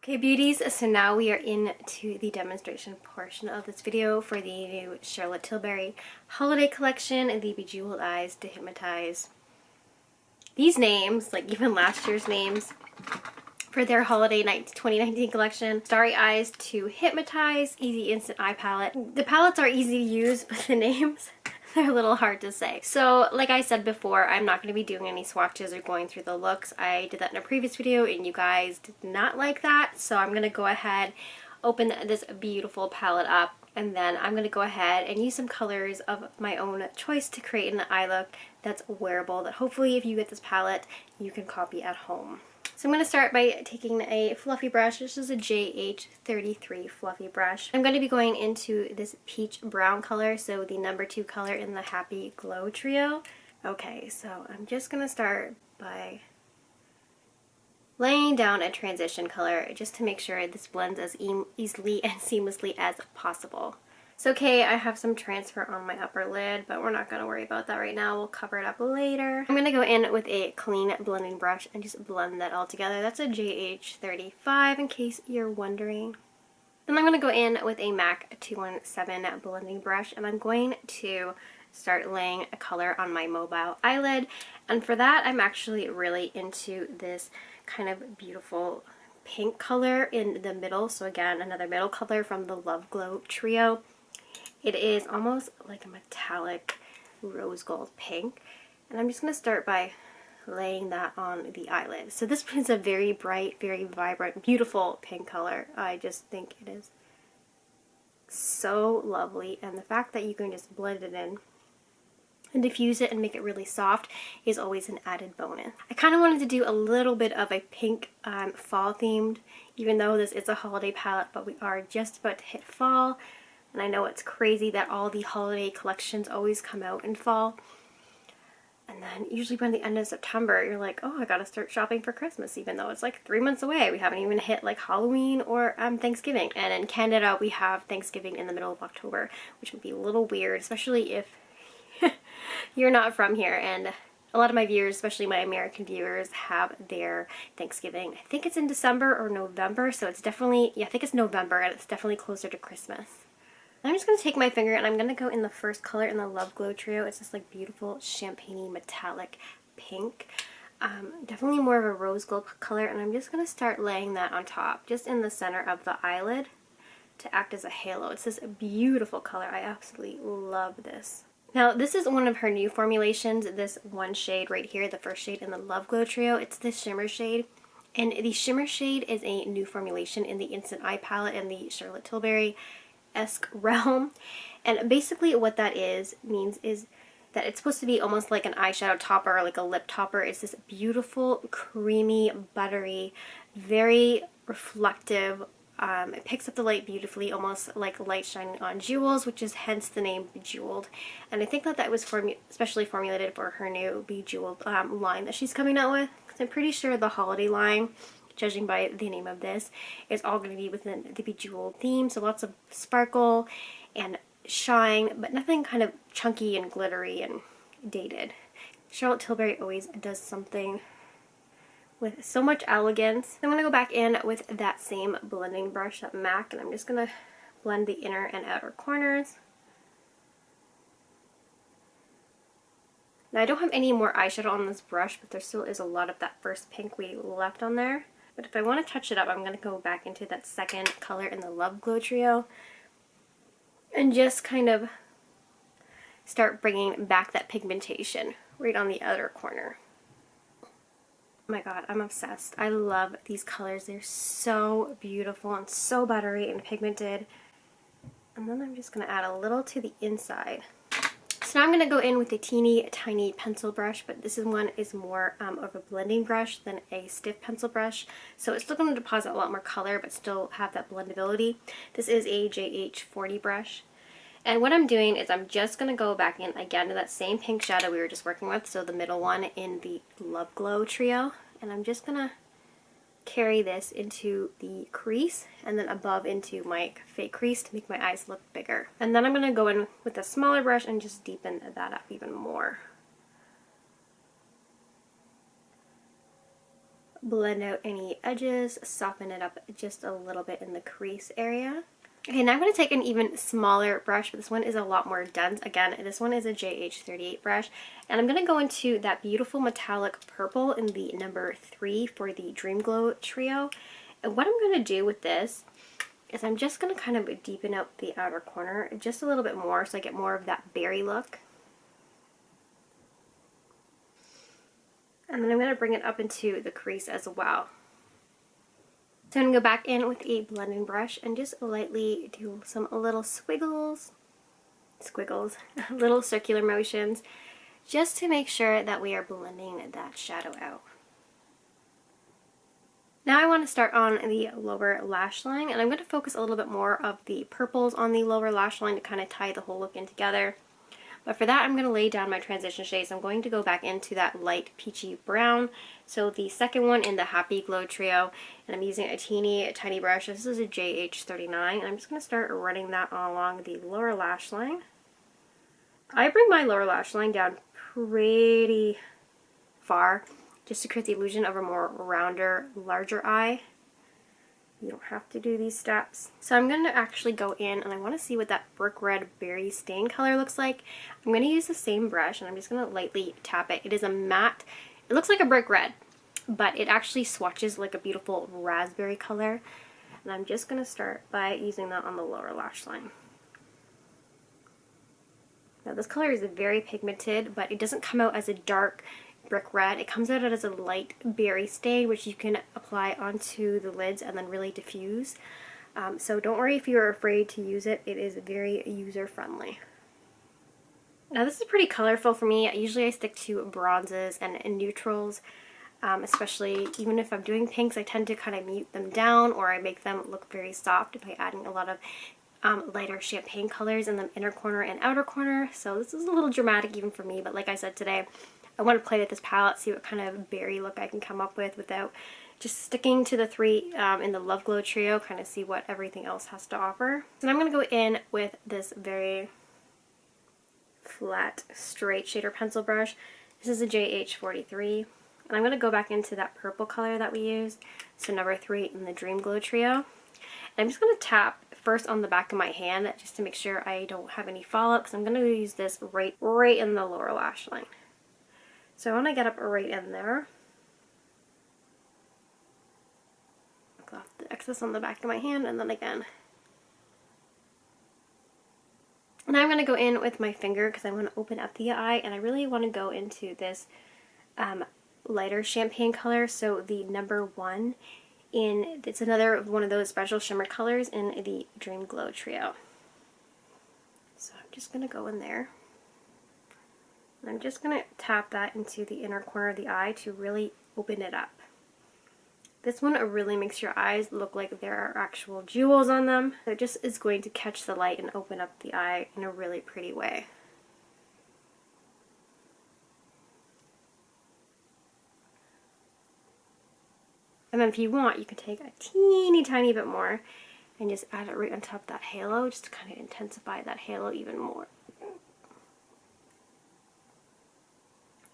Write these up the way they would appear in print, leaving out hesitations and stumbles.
Okay, beauties, so now we are into the demonstration portion of this video for the new Charlotte Tilbury Holiday Collection and the Bejewelled Eyes to Hypnotize. These names, like even last year's names, for their Holiday 2019 collection. Starry Eyes to Hypnotize, Easy Instant Eye Palette. The palettes are easy to use, but the names, they're a little hard to say. So like I said before, I'm not going to be doing any swatches or going through the looks. I did that in a previous video and you guys did not like that. So I'm going to go ahead, open this beautiful palette up, and then I'm going to go ahead and use some colors of my own choice to create an eye look that's wearable, that hopefully if you get this palette, you can copy at home. So I'm going to start by taking a fluffy brush. This is a JH33 fluffy brush. I'm going to be going into this peach brown color, so the number 2 color in the Happy Glow trio. Okay, so I'm just going to start by laying down a transition color just to make sure this blends as easily and seamlessly as possible. It's okay, I have some transfer on my upper lid, but we're not going to worry about that right now. We'll cover it up later. I'm going to go in with a clean blending brush and just blend that all together. That's a JH35 in case you're wondering. Then I'm going to go in with a MAC 217 blending brush, and I'm going to start laying a color on my mobile eyelid. And for that, I'm actually really into this kind of beautiful pink color in the middle. So again, another middle color from the Love Glow trio. It is almost like a metallic rose gold pink, and I'm just going to start by laying that on the eyelid. So this is a very bright, very vibrant, beautiful pink color. I just think it is so lovely, and the fact that you can just blend it in and diffuse it and make it really soft is always an added bonus. I kind of wanted to do a little bit of a pink fall themed, even though this is a holiday palette, but we are just about to hit fall. And I know it's crazy that all the holiday collections always come out in fall. And then usually by the end of September, you're like, oh, I gotta start shopping for Christmas, even though it's like 3 months away. We haven't even hit like Halloween or Thanksgiving. And in Canada, we have Thanksgiving in the middle of October, which would be a little weird, especially if you're not from here. And a lot of my viewers, especially my American viewers, have their Thanksgiving. I think it's in December or November, so it's definitely, yeah, I think it's November, and it's definitely closer to Christmas. I'm just going to take my finger and I'm going to go in the first color in the Love Glow trio. It's this like beautiful champagne metallic pink. Definitely more of a rose gold color, and I'm just going to start laying that on top, just in the center of the eyelid to act as a halo. It's this beautiful color. I absolutely love this. Now this is one of her new formulations, this one shade right here, the first shade in the Love Glow trio. It's the shimmer shade. And the shimmer shade is a new formulation in the Instant Eye Palette and the Charlotte Tilbury-esque realm. And basically what that means is that it's supposed to be almost like an eyeshadow topper or like a lip topper. It's this beautiful, creamy, buttery, very reflective. It picks up the light beautifully, almost like light shining on jewels, which is hence the name Bejewelled. And I think that was specially formulated for her new Bejewelled line that she's coming out with. I'm pretty sure the holiday line, judging by the name of this, is all going to be within the Bejewelled theme. So lots of sparkle and shine, but nothing kind of chunky and glittery and dated. Charlotte Tilbury always does something with so much elegance. I'm going to go back in with that same blending brush, that MAC, and I'm just going to blend the inner and outer corners. Now I don't have any more eyeshadow on this brush, but there still is a lot of that first pink we left on there. But if I want to touch it up, I'm going to go back into that second color in the Love Glow trio and just kind of start bringing back that pigmentation right on the outer corner. Oh my god, I'm obsessed. I love these colors. They're so beautiful and so buttery and pigmented. And then I'm just going to add a little to the inside. So now I'm going to go in with a teeny tiny pencil brush, but this one is more of a blending brush than a stiff pencil brush. So it's still going to deposit a lot more color, but still have that blendability. This is a JH40 brush. And what I'm doing is I'm just going to go back in again to that same pink shadow we were just working with, so the middle one in the Love Glow trio. And I'm just going to carry this into the crease and then above into my fake crease to make my eyes look bigger. And then I'm going to go in with a smaller brush and just deepen that up even more. blend out any edges, soften it up just a little bit in the crease area. Okay, now I'm going to take an even smaller brush, but this one is a lot more dense. Again, this one is a JH38 brush, and I'm going to go into that beautiful metallic purple in the number 3 for the Dream Glow trio. And what I'm going to do with this is I'm just going to kind of deepen out the outer corner just a little bit more so I get more of that berry look. And then I'm going to bring it up into the crease as well. So I'm going to go back in with a blending brush and just lightly do some little squiggles, little circular motions, just to make sure that we are blending that shadow out. Now I want to start on the lower lash line, and I'm going to focus a little bit more of the purples on the lower lash line to kind of tie the whole look in together. But for that, I'm going to lay down my transition shades. I'm going to go back into that light peachy brown. So the second one in the Happy Glow trio, and I'm using a tiny brush. This is a JH39, and I'm just going to start running that along the lower lash line. I bring my lower lash line down pretty far just to create the illusion of a more rounder, larger eye. You don't have to do these steps. So I'm going to actually go in and I want to see what that brick red berry stain color looks like. I'm going to use the same brush and I'm just going to lightly tap it. It is a matte, it looks like a brick red, but it actually swatches like a beautiful raspberry color. And I'm just going to start by using that on the lower lash line. Now this color is very pigmented, but it doesn't come out as a dark brick red. It comes out as a light berry stain, which you can apply onto the lids and then really diffuse. So don't worry if you're afraid to use it. It is very user friendly. Now this is pretty colorful for me. Usually I stick to bronzes and neutrals, especially even if I'm doing pinks. I tend to kind of mute them down, or I make them look very soft by adding a lot of lighter champagne colors in the inner corner and outer corner. So this is a little dramatic even for me, but like I said today, I want to play with this palette, see what kind of berry look I can come up with without just sticking to the 3 in the Love Glow trio, kind of see what everything else has to offer. And I'm going to go in with this very flat, straight shader pencil brush. This is a JH43. And I'm going to go back into that purple color that we used, so number 3 in the Dream Glow trio. And I'm just going to tap first on the back of my hand just to make sure I don't have any fallout, because I'm going to use this right in the lower lash line. So I want to get up right in there. Knock off the excess on the back of my hand, and then again. And I'm going to go in with my finger because I want to open up the eye, and I really want to go into this lighter champagne color. So the number 1 in, it's another one of those special shimmer colors in the Dream Glow trio. So I'm just going to go in there. I'm just going to tap that into the inner corner of the eye to really open it up. This one really makes your eyes look like there are actual jewels on them. So it just is going to catch the light and open up the eye in a really pretty way. And then if you want, you can take a teeny tiny bit more and just add it right on top of that halo, just to kind of intensify that halo even more.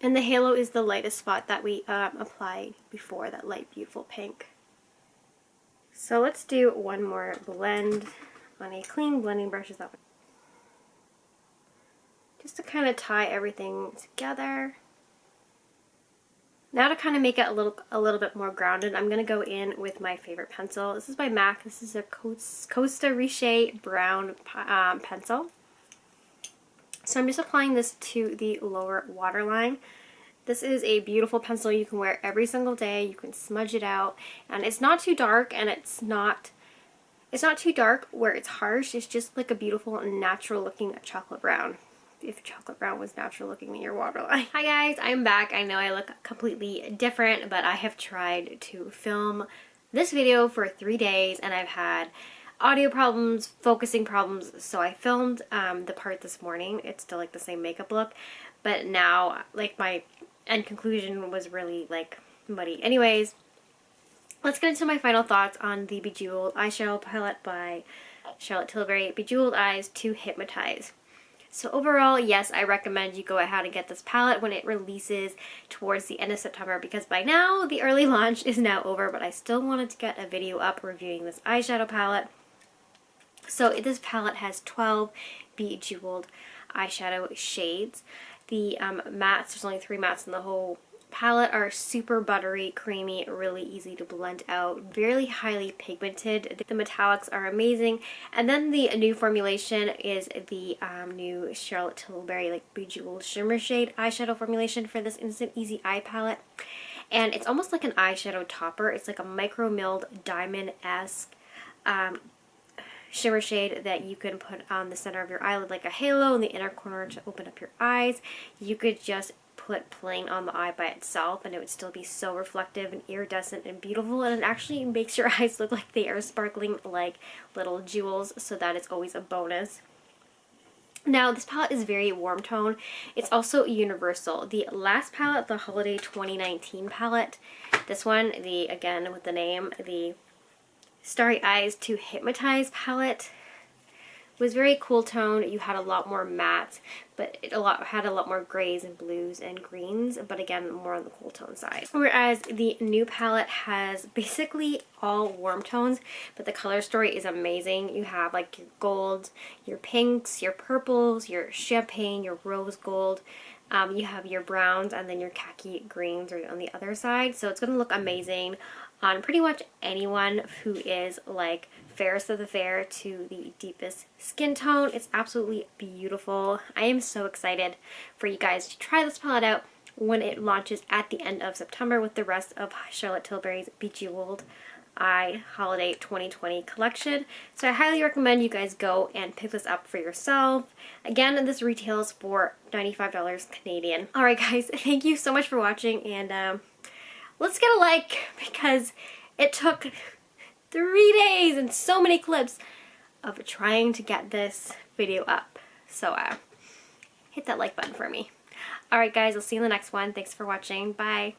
And the halo is the lightest spot that we applied before, that light beautiful pink. So let's do one more blend on a clean blending brush. Is that one? Just to kind of tie everything together. Now to kind of make it a little bit more grounded, I'm going to go in with my favorite pencil. This is by MAC. This is a Costa Riche brown pencil. So I'm just applying this to the lower waterline. This is a beautiful pencil you can wear every single day. You can smudge it out, and it's not too dark, and it's not too dark where it's harsh. It's just like a beautiful natural looking chocolate brown. If chocolate brown was natural looking in your waterline. Hi guys, I'm back. I know I look completely different, but I have tried to film this video for 3 days, and I've had audio problems, focusing problems, so I filmed the part this morning. It's still like the same makeup look, but now like my end conclusion was really like muddy. Anyways, let's get into my final thoughts on the Bejewelled eyeshadow palette by Charlotte Tilbury, Bejewelled Eyes to Hypnotise. So overall, yes, I recommend you go ahead and get this palette when it releases towards the end of September, because by now the early launch is now over, but I still wanted to get a video up reviewing this eyeshadow palette. So this palette has 12 Bejewelled eyeshadow shades. The mattes, there's only 3 mattes in the whole palette, are super buttery, creamy, really easy to blend out, very highly pigmented. The metallics are amazing. And then the new formulation is the new Charlotte Tilbury Bejewelled Shimmer Shade eyeshadow formulation for this Instant Easy Eye palette. And it's almost like an eyeshadow topper. It's like a micro milled diamond-esque shimmer shade that you can put on the center of your eyelid like a halo in the inner corner to open up your eyes. You could just put plain on the eye by itself and it would still be so reflective and iridescent and beautiful, and it actually makes your eyes look like they are sparkling like little jewels, so that is always a bonus. Now, this palette is very warm tone. It's also universal. The last palette, the Holiday 2019 palette, this one, again with the name, the Starry Eyes to Hypnotise palette, was very cool tone. You had a lot more matte, but it had a lot more grays and blues and greens, but again, more on the cool tone side. Whereas the new palette has basically all warm tones, but the color story is amazing. You have like your golds, your pinks, your purples, your champagne, your rose gold. You have your browns and then your khaki greens are on the other side. So it's going to look amazing on pretty much anyone who is like fairest of the fair to the deepest skin tone. It's absolutely beautiful. I am so excited for you guys to try this palette out when it launches at the end of September with the rest of Charlotte Tilbury's Bejewelled Eye Holiday 2020 collection. So I highly recommend you guys go and pick this up for yourself. Again, this retails for $95 Canadian. Alright guys, thank you so much for watching, and let's get a like, because it took 3 days and so many clips of trying to get this video up. So hit that like button for me. Alright guys, I'll see you in the next one. Thanks for watching. Bye.